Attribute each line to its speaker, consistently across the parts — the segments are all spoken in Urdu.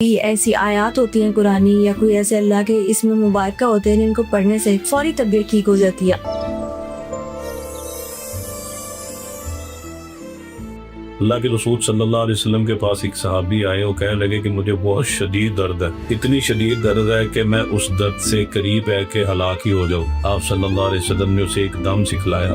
Speaker 1: ایسی آیات ہوتی ہیں قرآنی یا کوئی ایسے اللہ کے اسم مبارکہ ہوتے ہیں جن کو پڑھنے سے فوری طبیعت ٹھیک ہو جاتی ہے؟
Speaker 2: اللہ کے رسول صلی اللہ علیہ وسلم کے پاس ایک صحابی آئے اور کہنے لگے کہ مجھے بہت شدید درد ہے، اتنی شدید درد ہے کہ میں اس درد سے قریب ہے کہ ہلاک ہی ہو جاؤں۔ آپ صلی اللہ علیہ وسلم نے اسے ایک دم سکھلایا۔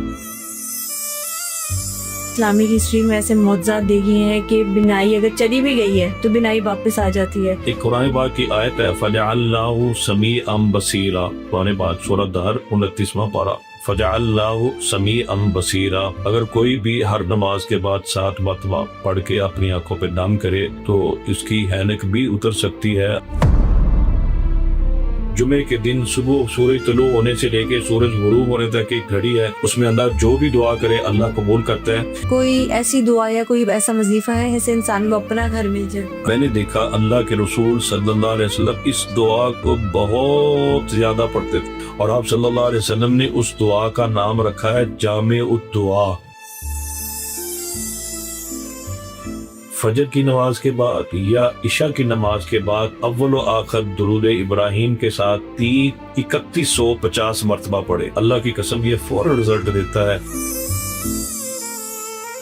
Speaker 1: اسلامی ہسٹری میں ایسے معجزات دیکھے ہیں کہ بینائی اگر چلی بھی گئی ہے تو بینائی واپس آ جاتی ہے۔
Speaker 2: ایک قرآن پاک کی آیت ہے فَجَعَلْنَاهُ سَمِيعًا بَصِيرًا، قرآن پاک سورہ دہر 29واں پارہ، فَجَعَلْنَاهُ سَمِيعًا بَصِيرًا۔ اگر کوئی بھی ہر نماز کے بعد 7 مرتبہ پڑھ کے اپنی آنکھوں پہ دم کرے تو اس کی اینک بھی اتر سکتی ہے۔ جمعے کے دن صبح سورج طلوع ہونے سے لے کے سورج غروب ہونے تک ایک گھڑی ہے، اس میں اللہ جو بھی دعا کرے اللہ قبول کرتا ہے۔
Speaker 1: کوئی ایسی دعا یا کوئی ایسا وظیفہ ہے جس سے انسان کو اپنا گھر مل جائے؟
Speaker 2: میں نے دیکھا اللہ کے رسول صلی اللہ علیہ وسلم اس دعا کو بہت زیادہ پڑھتے تھے، اور آپ صلی اللہ علیہ وسلم نے اس دعا کا نام رکھا ہے جامع الدعا۔ فجر کی نماز کے بعد یا عشاء کی نماز کے بعد اول و آخر درود ابراہیم کے ساتھ 3150 مرتبہ پڑھے، اللہ کی قسم یہ فوراً رزلٹ دیتا ہے۔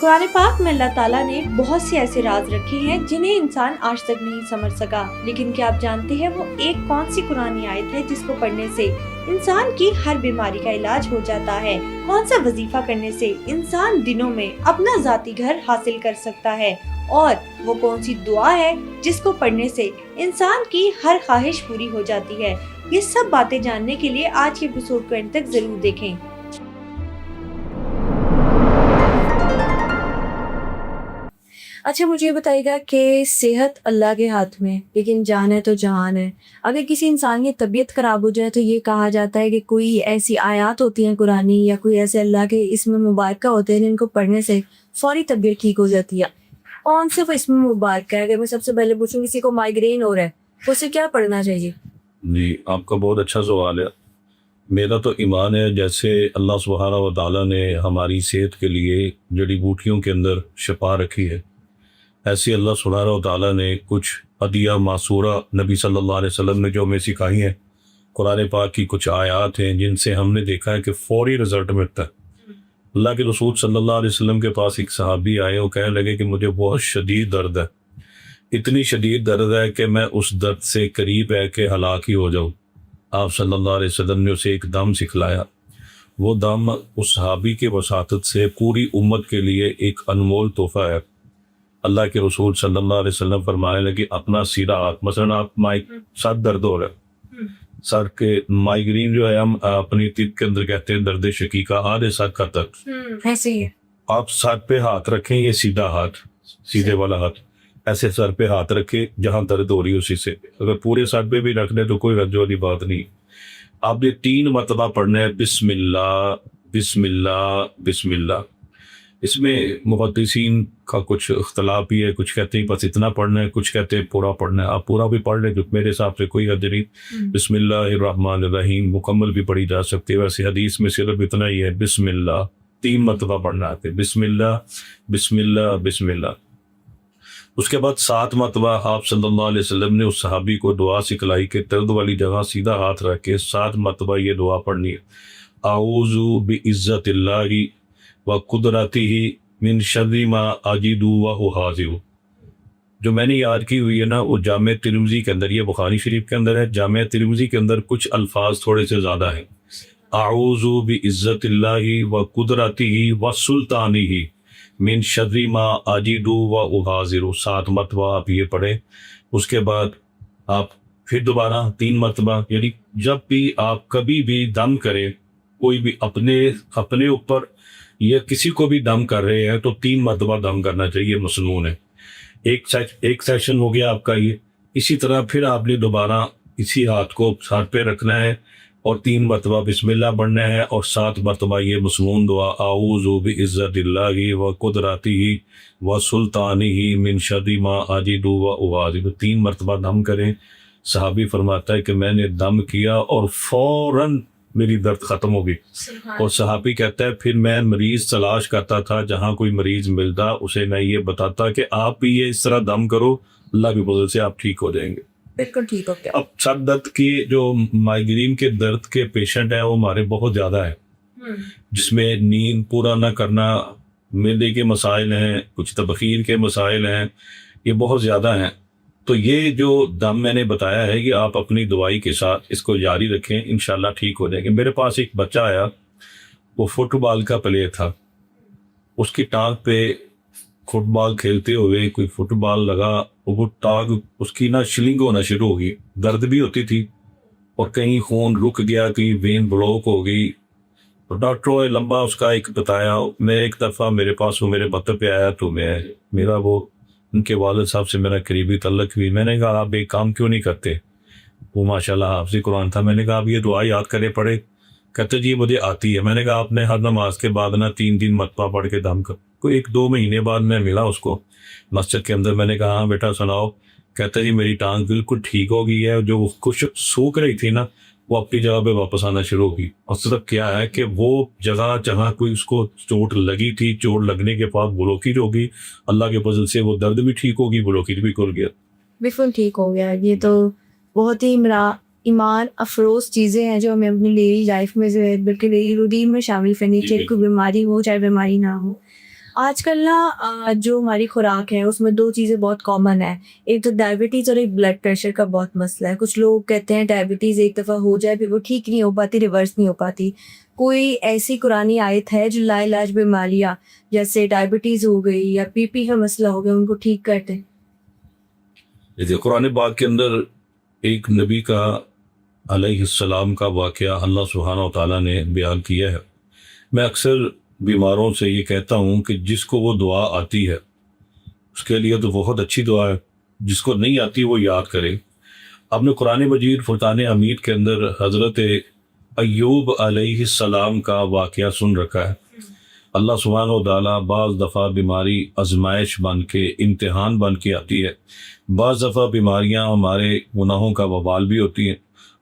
Speaker 3: قرآن پاک میں اللہ تعالیٰ نے بہت سے ایسے راز رکھے ہیں جنہیں انسان آج تک نہیں سمجھ سکا، لیکن کیا آپ جانتے ہیں وہ ایک کون سی قرآنی آیت ہے جس کو پڑھنے سے انسان کی ہر بیماری کا علاج ہو جاتا ہے؟ کون سا وظیفہ کرنے سے انسان دنوں میں اپنا ذاتی گھر حاصل کر سکتا ہے؟ اور وہ کون سی دعا ہے جس کو پڑھنے سے انسان کی ہر خواہش پوری ہو جاتی ہے؟ یہ سب باتیں جاننے کے لیے آج کے ایپیسوڈ کو اینڈ تک ضرور دیکھیں۔
Speaker 1: اچھا مجھے یہ بتائیے گا کہ صحت اللہ کے ہاتھ میں، لیکن جان ہے تو جہان ہے۔ اگر کسی انسان کی طبیعت خراب ہو جائے تو یہ کہا جاتا ہے کہ کوئی ایسی آیات ہوتی ہیں قرآنی یا کوئی ایسے اللہ کے اسم مبارکہ ہوتے ہیں جن کو پڑھنے سے فوری طبیعت ٹھیک ہو جاتی ہے۔ کون سے وہ اسم مبارکہ ہے؟ اگر میں سب سے پہلے پوچھوں کسی کو مائگرین ہو رہا ہے اسے کیا پڑھنا چاہیے؟
Speaker 2: جی آپ کا بہت اچھا سوال ہے۔ میرا تو ایمان ہے جیسے اللہ سبحانہ و تعالیٰ نے ہماری صحت کے لیے جڑی بوٹیوں کے اندر شفا رکھی ہے، ایسے اللہ سبحانہ و تعالیٰ نے کچھ عدیہ معصورہ نبی صلی اللہ علیہ وسلم نے جو ہمیں سکھائی ہیں، قرآن پاک کی کچھ آیات ہیں جن سے ہم نے دیکھا ہے کہ فوری رزلٹ ملتا ہے۔ اللہ کے رسول صلی اللہ علیہ وسلم کے پاس ایک صحابی آئے اور کہنے لگے کہ مجھے بہت شدید درد ہے، اتنی شدید درد ہے کہ میں اس درد سے قریب ہے کہ ہلاک ہی ہو جاؤں۔ آپ صلی اللہ علیہ وسلم نے اسے ایک دم سکھلایا۔ وہ دم اس صحابی کے وساطت سے پوری امت کے لیے ایک انمول تحفہ ہے۔ اللہ کے رسول صلی اللہ علیہ وسلم فرمانے لگے اپنا سیدھا ہاتھ، مثلا آپ سر درد ہو رہا ہے، سر کے مائگرین جو ہے ہم اپنی طب کے اندر کہتے ہیں درد شقیقہ، آدھے سر کا درد،
Speaker 1: ایسے ہی ہے۔
Speaker 2: آپ سر پہ ہاتھ رکھیں، یہ سیدھا ہاتھ، سیدھے والا ہاتھ، ایسے سر پہ ہاتھ رکھے جہاں درد ہو رہی ہے اسی سے، اگر پورے سر پہ بھی رکھ دیں تو کوئی رنج والی بات نہیں۔ آپ نے 3 مرتبہ پڑھنا ہے بسم اللہ بسم اللہ بسم اللہ۔ اس میں محدثین کا کچھ اختلاف بھی ہے، کچھ کہتے ہیں بس اتنا پڑھنا ہے، کچھ کہتے ہیں پورا پڑھنا ہے۔ آپ پورا بھی پڑھ لیں جو میرے حساب سے کوئی حد نہیں۔ بسم اللہ الرحمن الرحیم مکمل بھی پڑھی جا سکتی ہے، ویسے حدیث میں صرف اتنا ہی ہے بسم اللہ 3 مرتبہ پڑھنا ہے، بسم اللہ بسم اللہ بسم اللہ۔ اس کے بعد 7 مرتبہ آپ صلی اللہ علیہ وسلم نے اس صحابی کو دعا سکھلائی کہ درد والی جگہ سیدھا ہاتھ رکھ کے 7 مرتبہ یہ دعا پڑھنی ہے، اعوذ بعزت اللہ وقدرتہ من شر ما اجد واحاذر۔ جو میں نے یاد کی ہوئی ہے نا وہ جامع ترمذی کے اندر، یہ بخاری شریف کے اندر ہے، جامع ترمذی کے اندر کچھ الفاظ تھوڑے سے زیادہ ہیں۔ اعوذ بعزت اللہ وقدرتہ وسلطانہ من شر ما اجد واحاذر، 7 مرتبہ آپ یہ پڑھیں۔ اس کے بعد آپ پھر دوبارہ 3 مرتبہ، یعنی جب بھی آپ کبھی بھی دم کریں، کوئی بھی اپنے اوپر یا کسی کو بھی دم کر رہے ہیں تو 3 مرتبہ دم کرنا چاہیے، مسنون ہے۔ ایک سیشن ہو گیا آپ کا یہ، اسی طرح پھر آپ نے دوبارہ اسی ہاتھ کو سر پہ رکھنا ہے اور 3 مرتبہ بسم اللہ پڑھنا ہے اور 7 مرتبہ یہ مسنون دعا اعوذ بعزت اللہ وقدرتہ وسلطانہ من شر ما اجد واحاذر، 3 مرتبہ دم کریں۔ صحابی فرماتا ہے کہ میں نے دم کیا اور فوراً میری درد ختم ہو گئی، اور صحابی کہتا ہے پھر میں مریض تلاش کرتا تھا، جہاں کوئی مریض ملتا اسے میں یہ بتاتا کہ آپ بھی یہ اس طرح دم کرو اللہ کے فضل سے آپ ٹھیک ہو جائیں گے.
Speaker 1: بالکل ٹھیک ہو گیا.
Speaker 2: اب سر درد کی جو مائگرین کے درد کے پیشنٹ ہیں وہ ہمارے بہت زیادہ ہیں، جس میں نیند پورا نہ کرنا، معدے کے مسائل ہیں، کچھ تبخیر کے مسائل ہیں، یہ بہت زیادہ ہیں. تو یہ جو دم میں نے بتایا ہے کہ آپ اپنی دوائی کے ساتھ اس کو جاری رکھیں، انشاءاللہ ٹھیک ہو جائیں گے. میرے پاس ایک بچہ آیا، وہ فٹ بال کا پلیئر تھا، اس کی ٹانگ پہ فٹ بال کھیلتے ہوئے کوئی فٹ بال لگا، وہ ٹانگ اس کی نا شلنگ ہونا شروع ہو گئی، درد بھی ہوتی تھی، اور کہیں خون رک گیا، کہیں وین بلاک ہو گئی. ڈاکٹروں نے لمبا اس کا ایک بتایا. میں ایک دفعہ میرے پاس وہ میرے مکتب پہ آیا تو میرا وہ ان کے والد صاحب سے میرا قریبی تعلق ہوئی. میں نے کہا آپ ایک کام کیوں نہیں کرتے؟ وہ ماشاءاللہ حافظ قرآن تھا. میں نے کہا آپ یہ دعا یاد کرے پڑھے. کہتے جی مجھے آتی ہے. میں نے کہا آپ نے ہر نماز کے بعد نا 3 مرتبہ پڑھ کے دم کر. کوئی 1-2 مہینے بعد میں ملا اس کو مسجد کے اندر. میں نے کہا ہاں بیٹا سناؤ. کہتا جی میری ٹانگ بالکل ٹھیک ہو گئی ہے، جو کچھ سوکھ رہی تھی نا وہ اپنی جگہ پہ واپس آنا شروع ہو گئی. اور صرف کیا ہے کہ وہ جگہ جہاں کوئی اس کو چوٹ لگی تھی، چوٹ لگنے کے بعد بلوکیج ہوگی، اللہ کے فضل سے وہ درد بھی ٹھیک ہوگی، بلوکیج بھی کھل گیا.
Speaker 1: بالکل ٹھیک ہو گیا. یہ تو بہت ہی ایمان افروز چیزیں ہیں جو ہمیں اپنی ڈیلی لائف میں جو ہے بالکل ڈیلی روٹین میں شامل کرنی چاہیے. کوئی بیماری ہو چاہے بیماری نہ ہو. آج کل نا جو ہماری خوراک ہے اس میں 2 چیزیں بہت کامن ہیں. ایک تو ڈائبٹیز اور ایک بلڈ پریشر کا بہت مسئلہ ہے. کچھ لوگ کہتے ہیں ڈائبٹیز ایک دفعہ ہو جائے پھر وہ ٹھیک نہیں ہو پاتی، ریورس نہیں ہو پاتی. کوئی ایسی قرآنی آیت ہے جو لا علاج بیماریاں جیسے ڈائبٹیز ہو گئی یا پی کا مسئلہ ہو گیا ان کو ٹھیک کرتے؟
Speaker 2: قرآن پاک کے اندر ایک نبی کا علیہ السلام کا واقعہ اللہ سبحانہ و تعالیٰ نے بیان کیا ہے. میں اکثر بیماروں سے یہ کہتا ہوں کہ جس کو وہ دعا آتی ہے اس کے لیے تو بہت اچھی دعا ہے، جس کو نہیں آتی وہ یاد کرے. آپ نے قرآن مجید فرقان حمید کے اندر حضرت ایوب علیہ السلام کا واقعہ سن رکھا ہے. اللہ سبحانہ و تعالیٰ بعض دفعہ بیماری آزمائش بن کے، امتحان بن کے آتی ہے. بعض دفعہ بیماریاں ہمارے گناہوں کا وبال بھی ہوتی ہیں.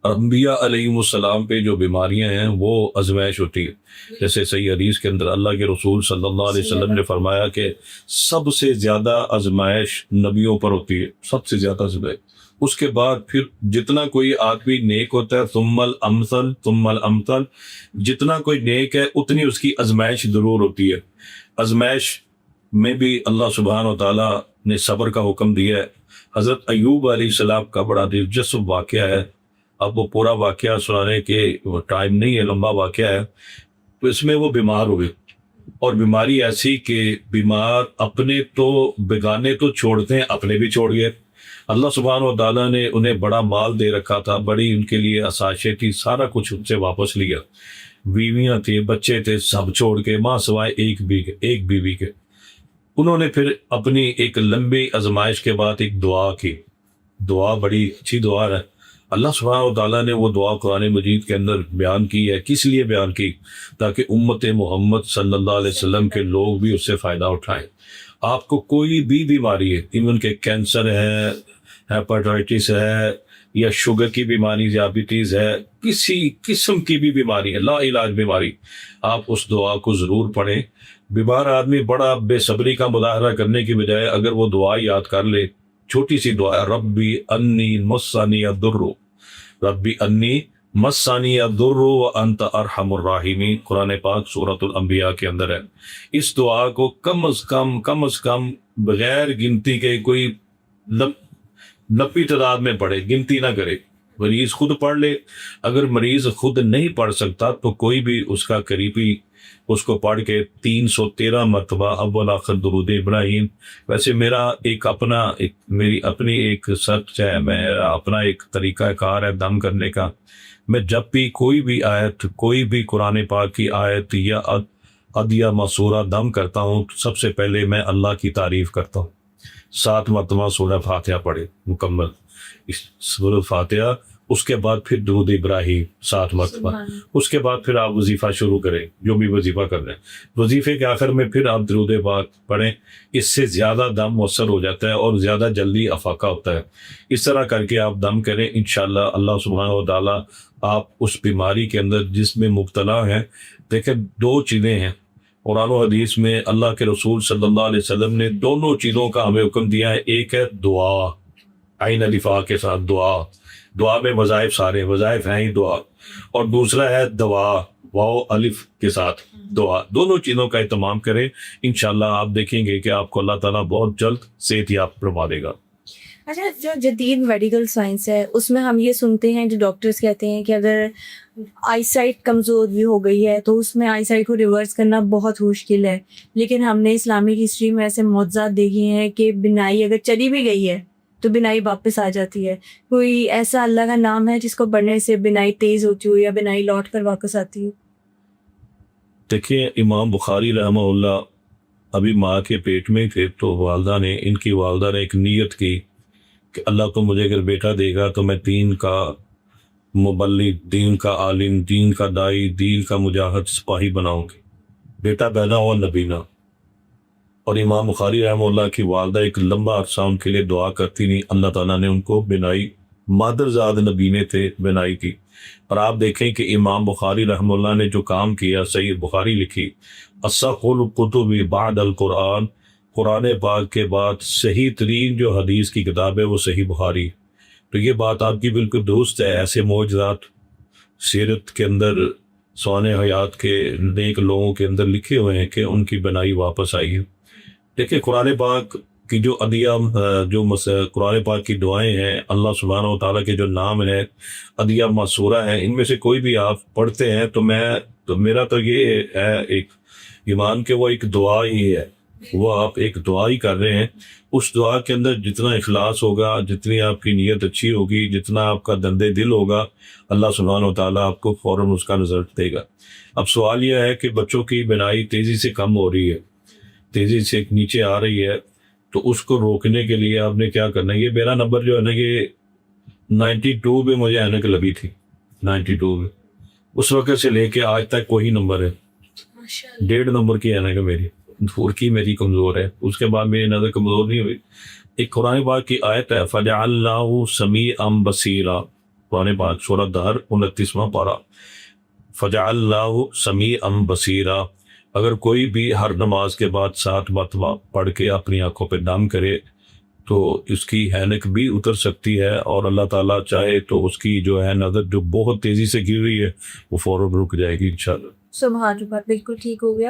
Speaker 2: انبیاء علیہ السلام پہ جو بیماریاں ہیں وہ آزمائش ہوتی ہے. جیسے صحیح حدیث کے اندر اللہ کے رسول صلی اللہ علیہ وسلم نے فرمایا کہ سب سے زیادہ آزمائش نبیوں پر ہوتی ہے، سب سے زیادہ آزمائش. اس کے بعد پھر جتنا کوئی آدمی نیک ہوتا ہے ثم الامثل ثم الامثل، جتنا کوئی نیک ہے اتنی اس کی آزمائش ضرور ہوتی ہے. آزمائش میں بھی اللہ سبحانہ و تعالیٰ نے صبر کا حکم دیا ہے. حضرت ایوب علیہ السلام کا بڑا دلچسپ واقعہ ہے. اب وہ پورا واقعہ سنانے کے ٹائم نہیں ہے، لمبا واقعہ ہے. تو اس میں وہ بیمار ہوئے، اور بیماری ایسی کہ بیمار اپنے تو بیگانے تو چھوڑتے ہیں، اپنے بھی چھوڑ گئے. اللہ سبحانہ و تعالیٰ نے انہیں بڑا مال دے رکھا تھا، بڑی ان کے لیے آسائشیں تھی، سارا کچھ ان سے واپس لیا. بیویاں تھے، بچے تھے، سب چھوڑ کے، ماں سوائے ایک بیوی کے. انہوں نے پھر اپنی ایک لمبی آزمائش کے بعد ایک دعا کی. دعا بڑی اچھی دعا ہے. اللہ سبحانہ و تعالیٰ نے وہ دعا قرآن مجید کے اندر بیان کی ہے. کس لیے بیان کی؟ تاکہ امت محمد صلی اللہ علیہ وسلم کے لوگ بھی اس سے فائدہ اٹھائیں. آپ کو کوئی بھی بیماری ہے، ایون کہ کینسر ہے، ہیپاٹائٹس ہے، یا شوگر کی بیماری، ذیابیطیز ہے، کسی قسم کی بھی بیماری ہے، لا علاج بیماری، آپ اس دعا کو ضرور پڑھیں. بیمار آدمی بڑا بے صبری کا مظاہرہ کرنے کی بجائے اگر وہ دعا یاد کر لے، چھوٹی سی دعا ہے، ربی انی مسنی الضر، ربی انی مسنی الضر وانت ارحم الراحمین، قرآن پاک سورۃ الانبیاء کے اندر ہے. اس دعا کو کم از کم بغیر گنتی کے کوئی 90 تعداد میں پڑھے، گنتی نہ کرے. مریض خود پڑھ لے. اگر مریض خود نہیں پڑھ سکتا تو کوئی بھی اس کا قریبی اس کو پڑھ کے 313 مرتبہ اول آخر درود ابراہیم. ویسے میری اپنی ایک سرچ ہے، میرا اپنا ایک طریقہ کار ہے دم کرنے کا. میں جب بھی کوئی بھی آیت، کوئی بھی قرآن پاک کی آیت یا عدیہ مسورہ دم کرتا ہوں، سب سے پہلے میں اللہ کی تعریف کرتا ہوں. 7 مرتبہ سورہ فاتحہ پڑھے مکمل، سورہ فاتحہ، اس کے بعد پھر درود ابراہیم 7 مرتبہ. اس کے بعد پھر آپ وظیفہ شروع کریں، جو بھی وظیفہ کر رہے ہیں. وظیفے کے آخر میں پھر آپ درود پاک پڑھیں. اس سے زیادہ دم مؤثر ہو جاتا ہے اور زیادہ جلدی افاقہ ہوتا ہے. اس طرح کر کے آپ دم کریں، انشاءاللہ اللہ سبحانہ و تعالیٰ آپ اس بیماری کے اندر جس میں مبتلا ہیں. دیکھیں 2 چیزیں ہیں قرآن و حدیث میں، اللہ کے رسول صلی اللہ علیہ وسلم نے دونوں چیزوں کا ہمیں حکم دیا ہے. ایک ہے دعا، عین الفا کے ساتھ دعا. دعا میں وظائف سارے وظائف ہیں ہی دعا. اور دوسرا ہے دوا واو الف کے ساتھ دعا. دونوں چیزوں کا اہتمام کریں. انشاءاللہ آپ دیکھیں گے کہ آپ کو اللہ تعالیٰ بہت جلد صحت یاب کروا دے گا.
Speaker 1: اچھا، جو جدید میڈیکل سائنس ہے اس میں ہم یہ سنتے ہیں جو ڈاکٹرز کہتے ہیں کہ اگر آئی سائٹ کمزور بھی ہو گئی ہے تو اس میں آئی سائٹ کو ریورس کرنا بہت مشکل ہے، لیکن ہم نے اسلامک ہسٹری میں ایسے معجزات دیکھے ہیں کہ بینائی اگر چلی بھی گئی ہے تو بینائی واپس آ جاتی ہے. کوئی ایسا اللہ کا نام ہے جس کو پڑھنے سے بینائی تیز ہوتی ہو یا بینائی لوٹ کر واپس آتی ہو؟
Speaker 2: دیکھیں امام بخاری رحمہ اللہ ابھی ماں کے پیٹ میں تھے تو ان کی والدہ نے ایک نیت کی کہ اللہ تو مجھے اگر بیٹا دے گا تو میں دین کا مبلغ، دین کا عالم، دین کا دائی، دین کا مجاہد سپاہی بناؤں گی. بیٹا پیدا ہوا نبینا. اور امام بخاری رحمہ اللہ کی والدہ ایک لمبا عرصہ ان کے لیے دعا کرتی نہیں. اللہ تعالیٰ نے ان کو بینائی، مادرزاد نبینے تھے، بینائی کی. اور آپ دیکھیں کہ امام بخاری رحمہ اللہ نے جو کام کیا، صحیح بخاری لکھی، اصح الکتب بعد القرآن، قرآن پاک کے بعد صحیح ترین جو حدیث کی کتاب ہے وہ صحیح بخاری. تو یہ بات آپ کی بالکل درست ہے. ایسے معجزات سیرت کے اندر سوانح حیات کے نیک لوگوں کے اندر لکھے ہوئے ہیں کہ ان کی بنائی واپس آئی ہے. دیکھیں قرآن پاک کی جو قرآن پاک کی دعائیں ہیں، اللہ سبحانہ و تعالیٰ کے جو نام ہیں عدیہ معصورہ ہیں، ان میں سے کوئی بھی آپ پڑھتے ہیں تو میرا تو یہ ہے ایک ایمان کہ وہ ایک دعا ہی ہے. وہ آپ ایک دعا ہی کر رہے ہیں. اس دعا کے اندر جتنا اخلاص ہوگا، جتنی آپ کی نیت اچھی ہوگی، جتنا آپ کا دندے دل ہوگا، اللہ سبحانہ و تعالیٰ آپ کو فوراً اس کا رزلٹ دے گا. اب سوال یہ ہے کہ بچوں کی بینائی تیزی سے کم ہو رہی ہے، تیزی سے نیچے آ رہی ہے، تو اس کو روکنے کے لیے آپ نے کیا کرنا ہے؟ یہ میرا نمبر جو ہے نا، یہ 92 میں مجھے اینک لگی تھی. 92 میں اس وقت سے لے کے آج تک وہی نمبر ہے. 1.5 نمبر کی اینک ہے میری، دور کی میری کمزور ہے. اس کے بعد میری نظر کمزور نہیں ہوئی. ایک قرآن پاک کی آیت ہے فَجَعَلْنَاهُ سَمِيعًا بَصِيرًا، قرآن پاک سورہ دہر 29واں پارہ. فَجَعَلْنَاهُ سَمِيعًا بَصِيرًا. اگر کوئی بھی ہر نماز کے بعد 7 مرتبہ پڑھ کے اپنی آنکھوں پہ دم کرے تو اس کی اینک بھی اتر سکتی ہے، اور اللہ تعالیٰ چاہے تو اس کی جو ہے نظر جو بہت تیزی سے گر رہی ہے وہ فوراً رک جائے گی انشاءاللہ.
Speaker 1: سبحان اللہ، بالکل ٹھیک ہو گیا.